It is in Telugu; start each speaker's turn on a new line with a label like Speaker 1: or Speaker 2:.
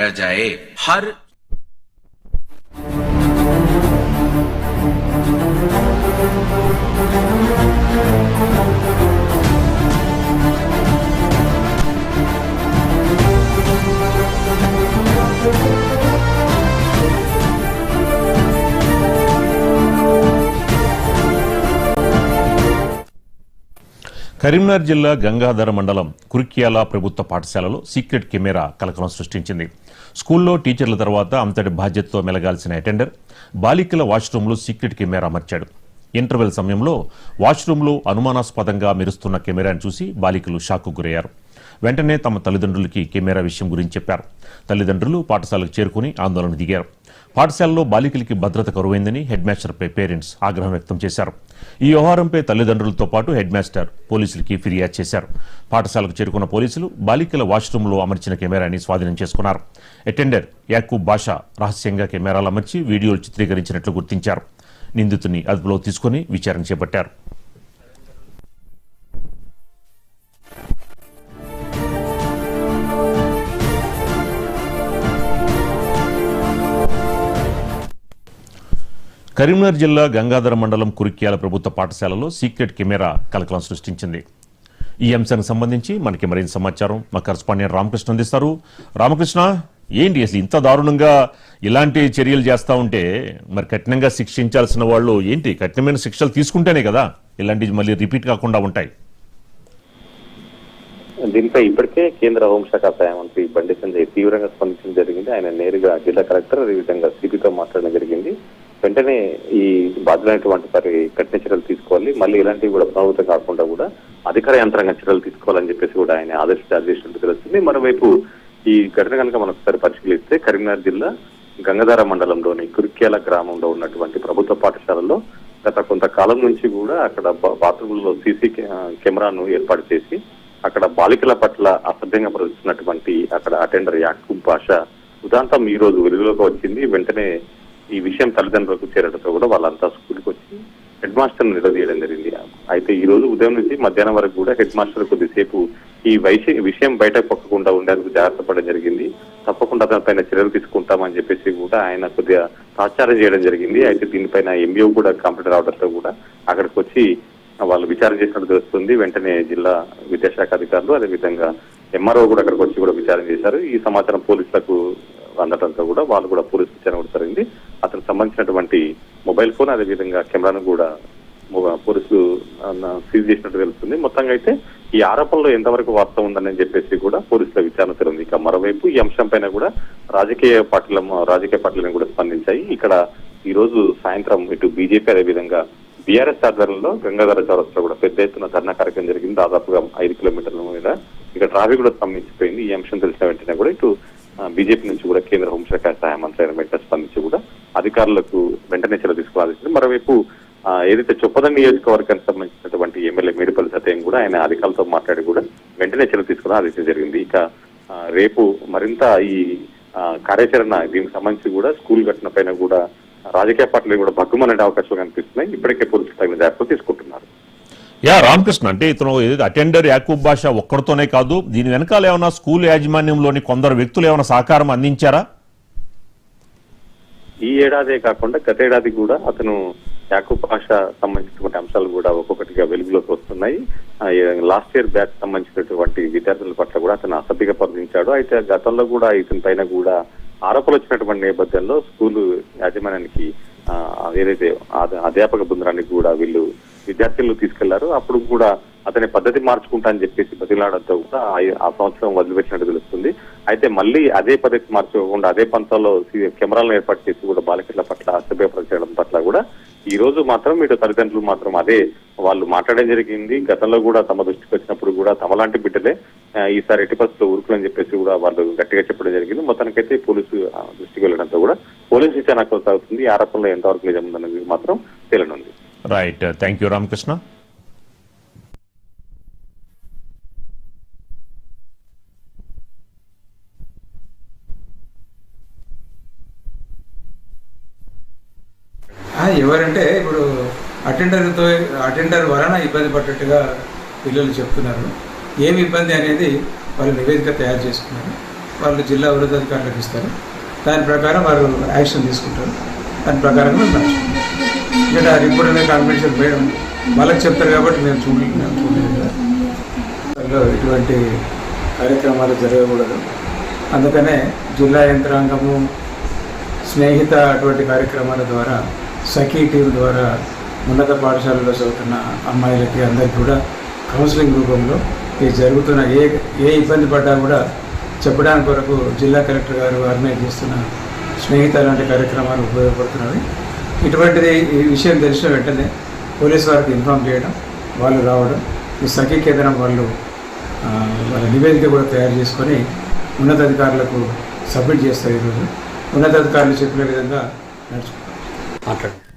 Speaker 1: जाए हर
Speaker 2: కరీంనగర్ జిల్లా గంగాధర మండలం కురిక్యాల ప్రభుత్వ పాఠశాలలో సీక్రెట్ కెమెరా కలకలం సృష్టించింది. స్కూల్లో టీచర్ల తర్వాత అంతటి బాధ్యతతో మెలగాల్సిన అటెండర్ బాలికల వాష్రూంలో సీక్రెట్ కెమెరా అమర్చాడు. ఇంటర్వెల్ సమయంలో వాష్రూంలో అనుమానాస్పదంగా మెరుస్తున్న కెమెరాను చూసి బాలికలు షాక్కు గురయ్యారు. వెంటనే తమ తల్లిదండ్రులకి కెమెరా విషయం గురించి చెప్పారు. తల్లిదండ్రులు పాఠశాలకు చేరుకుని ఆందోళన దిగారు. పాఠశాలలో బాలికలకి భద్రత కరువైందని హెడ్ మాస్టర్పై పేరెంట్స్ ఆగ్రహం వ్యక్తం చేశారు. ఈ వ్యవహారంపై తల్లిదండ్రులతో పాటు హెడ్ మాస్టర్ పోలీసులకి ఫిర్యాదు చేశారు. పాఠశాలకు చేరుకున్న పోలీసులు బాలికల వాష్రూంలో అమర్చిన కెమెరాని స్వాధీనం చేసుకున్నారు. అటెండర్ యాకూబ్ బాషా రహస్యంగా కెమెరాలు అమర్చి వీడియోలు చిత్రీకరించినట్లు గుర్తించారు. నిందితుడిని అదుపులో తీసుకుని విచారణ చేపట్టారు. కరీంనగర్ జిల్లా గంగాధర మండలం కురిక్యాల ప్రభుత్వ పాఠశాలలో సీక్రెట్ కెమెరా కలకలం సృష్టించింది. ఈ అంశానికి సంబంధించి మనకి మరింత సమాచారం మా కరెస్పాండెంట్ రామకృష్ణ అందిస్తారు. రామకృష్ణ, ఏంటి అసలు ఇంత దారుణంగా ఇలాంటి చర్యలు చేస్తూ ఉంటే మరి కఠినంగా శిక్షించాల్సిన వాళ్ళు ఏంటి కఠినమైన శిక్షలు తీసుకుంటేనే కదా ఇలాంటివి మళ్ళీ రిపీట్ కాకుండా ఉంటాయి.
Speaker 3: దీనిపై ఇప్పటికే కేంద్ర హోంశాఖ సహాయ మంత్రి బండి సంజయ్ తీవ్రంగా స్పందించడం జరిగింది. ఆయన నేరుగా జిల్లా కలెక్టర్ అదేవిధంగా సిపితో మాట్లాడడం జరిగింది. వెంటనే ఈ బాధ్యులైనటువంటి వారి కఠిన చర్యలు తీసుకోవాలి, మళ్ళీ ఇలాంటివి కూడా పునరావృతం కాకుండా కూడా అధికార యంత్రాంగ చర్యలు తీసుకోవాలని చెప్పేసి కూడా ఆయన ఆదేశాలు చేసినట్టు తెలుస్తుంది. మరోవైపు ఈ ఘటన కనుక మనం ఒకసారి పరిశీలిస్తే కరీంనగర్ జిల్లా గంగాధర మండలంలోని కురిక్యాల గ్రామంలో ఉన్నటువంటి ప్రభుత్వ పాఠశాలలో గత కొంతకాలం నుంచి కూడా అక్కడ బాత్రూంలో సీసీ కెమెరాను ఏర్పాటు చేసి అక్కడ బాలికల పట్ల అసభ్యంగా ప్రవర్తిస్తున్నటువంటి అక్కడ అటెండర్ యాకూబ్ బాషా ఉదాంతం ఈ రోజు వెలుగులోకి వచ్చింది. వెంటనే ఈ విషయం తల్లిదండ్రులకు చేరడంతో కూడా వాళ్ళంతా స్కూల్కి వచ్చి హెడ్ మాస్టర్ నిలదీయడం జరిగింది. అయితే ఈ రోజు ఉదయం నుంచి మధ్యాహ్నం వరకు కూడా హెడ్ మాస్టర్ కొద్దిసేపు ఈ విషయం బయటకు పొక్కకుండా ఉండేందుకు జాగ్రత్త పడడం జరిగింది. తప్పకుండా దానిపైన చర్యలు తీసుకుంటామని చెప్పేసి కూడా ఆయన కొద్దిగా తాత్సారం చేయడం జరిగింది. అయితే దీనిపైన ఎంఈఓ కూడా కంప్లైంట్ రావడంతో కూడా అక్కడికి వచ్చి వాళ్ళు విచారణ చేసినట్టు తెలుస్తుంది. వెంటనే జిల్లా విద్యాశాఖ అధికారులు అదేవిధంగా ఎంఆర్ఓ కూడా అక్కడికి వచ్చి కూడా విచారణ చేశారు. ఈ సమాచారం పోలీసులకు అందడంతో కూడా వాళ్ళు కూడా పోలీసు విచారణ కూడా జరిగింది. అతనికి సంబంధించినటువంటి మొబైల్ ఫోన్ అదేవిధంగా కెమెరాను కూడా పోలీసులు సీజ్ చేసినట్టు తెలుస్తుంది. మొత్తంగా అయితే ఈ ఆరోపణలో ఎంతవరకు వాస్తవం ఉందని చెప్పేసి కూడా పోలీసుల విచారణ జరిగింది. ఇక మరోవైపు ఈ అంశం పైన కూడా రాజకీయ పార్టీలను కూడా స్పందించాయి. ఇక్కడ ఈ రోజు సాయంత్రం ఇటు బీజేపీ అదేవిధంగా బీఆర్ఎస్ ఆధ్వర్యంలో గంగాధర చౌరస్తా కూడా పెద్ద ఎత్తున ధర్నా కార్యక్రమం జరిగింది. దాదాపుగా 5 కిలోమీటర్ల మీద ఇక్కడ ట్రాఫిక్ కూడా స్తంభించిపోయింది. ఈ అంశం తెలిసిన వెంటనే కూడా ఇటు బీజేపీ నుంచి కూడా కేంద్ర హోంశాఖ సహాయ మంత్రి అయిన వెంటనే స్పందించి కూడా అధికారులకు వెంటనే చర్యలు తీసుకోవాల్సింది. మరోవైపు ఏదైతే చొప్పదండి నియోజకవర్గానికి సంబంధించినటువంటి ఎమ్మెల్యే మేడిపల్లి సత్యం కూడా ఆయన అధికారులతో మాట్లాడి కూడా వెంటనే చర్యలు తీసుకోవడం ఆదేశం జరిగింది. ఇక రేపు మరింత ఈ కార్యాచరణ దీనికి సంబంధించి కూడా స్కూల్ ఘటన పైన కూడా రాజకీయ పార్టీలు కూడా భగ్గుమనే అవకాశాలు కనిపిస్తున్నాయి. ఇప్పటికే పోలీసులు తగిన జాగ్రత్తలు తీసుకుంటున్నారు.
Speaker 2: రామకృష్ణ, అంటే ఇతను అటెండర్ యాకూబ్ బాషా ఒక్కడితోనే కాదు, దీని వెనకాల ఏమైనా స్కూల్ యాజమాన్యంలోని కొందరు వ్యక్తులు ఏమైనా సహకారం అందించారా?
Speaker 3: ఈ ఏడాదే కాకుండా గత ఏడాది కూడా అతను యాకూబ్ బాషా సంబంధించినటువంటి అంశాలు కూడా ఒక్కొక్కటిగా వెలుగులోకి వస్తున్నాయి. లాస్ట్ ఇయర్ బ్యాచ్ సంబంధించినటువంటి విద్యార్థుల పట్ల కూడా అతను అసభ్యంగా ప్రవర్తించాడు. అయితే గతంలో కూడా ఇతని పైన కూడా ఆరోపణలు వచ్చినటువంటి నేపథ్యంలో స్కూలు యాజమాన్యానికి ఏదైతే అధ్యాపక బృందానికి కూడా వీళ్ళు విద్యార్థులు తీసుకెళ్లారు. అప్పుడు కూడా అతని పద్ధతి మార్చుకుంటా అని చెప్పేసి బదిలాడంతో కూడా ఆ సంవత్సరం వదిలిపెట్టినట్టు తెలుస్తుంది. అయితే మళ్ళీ అదే పద్ధతి మార్చుకోకుండా అదే పంతాల్లో కెమెరాలను ఏర్పాటు చేసి కూడా బాలికల పట్ల అసభ్యపరచడం పట్ల కూడా ఈ రోజు మాత్రం ఇటు తల్లిదండ్రులు మాత్రం అదే వాళ్ళు మాట్లాడడం జరిగింది. గతంలో కూడా తమ దృష్టికి వచ్చినప్పుడు కూడా తమలాంటి బిడ్డలే ఈసారి ఎట్టి పరిస్థితుల్లో ఊరుకులని చెప్పేసి కూడా వాళ్ళు గట్టిగా చెప్పడం జరిగింది. మొత్తానికైతే పోలీసు దృష్టికి వెళ్ళడంతో కూడా పోలీసు విచారణ కొనసాగుతుంది. ఈ ఆరోపణలో ఎంతవరకు నిజం ఉందన్నది మాత్రం తేలనుంది.
Speaker 2: Right, thank you Ramakrishna.
Speaker 4: ఎవరంటే ఇప్పుడు అటెండర్ వలన ఇబ్బంది పడ్డట్టుగా పిల్లలు చెప్తున్నారు. ఏమి ఇబ్బంది అనేది వాళ్ళు నివేదిక తయారు చేసుకున్నారు. వాళ్ళు జిల్లా ఉన్నతాధికారులకు ఇస్తారు. దాని ప్రకారం వారు యాక్షన్ తీసుకుంటారు. దాని ప్రకారం మేము నడుచుకుంటాం. ఎందుకంటే ఆ రిపోర్ట్ అనేది కాన్ఫిడెన్షియల్ మేడం వాళ్ళకి చెప్తారు కాబట్టి మేము చూడలేదు కదా. అందులో ఇటువంటి కార్యక్రమాలు జరగకూడదు. అందుకనే జిల్లా యంత్రాంగము స్నేహిత అటువంటి కార్యక్రమాల ద్వారా సఖీ టీం ద్వారా ఉన్నత పాఠశాలలో చదువుతున్న అమ్మాయిలకి అందరికీ కూడా కౌన్సిలింగ్ రూపంలో ఇది జరుగుతున్న ఏ ఇబ్బంది పడ్డా కూడా చెప్పడానికి కొరకు జిల్లా కలెక్టర్ గారు ఆర్గనైజ్ చేస్తున్న స్నేహిత లాంటి కార్యక్రమాలు ఉపయోగపడుతున్నవి. ఇటువంటిది ఈ విషయం తెలిసిన వెంటనే పోలీసు వారికి ఇన్ఫామ్ చేయడం, వాళ్ళు రావడం, ఈ సఖీ కేంద్రం వాళ్ళు వాళ్ళ నివేదిక కూడా తయారు చేసుకొని ఉన్నతాధికారులకు సబ్మిట్ చేస్తారు. ఈరోజు ఉన్నతాధికారులు చెప్పిన విధంగా నడుచుకుంటారు.
Speaker 1: మాట్లాడు.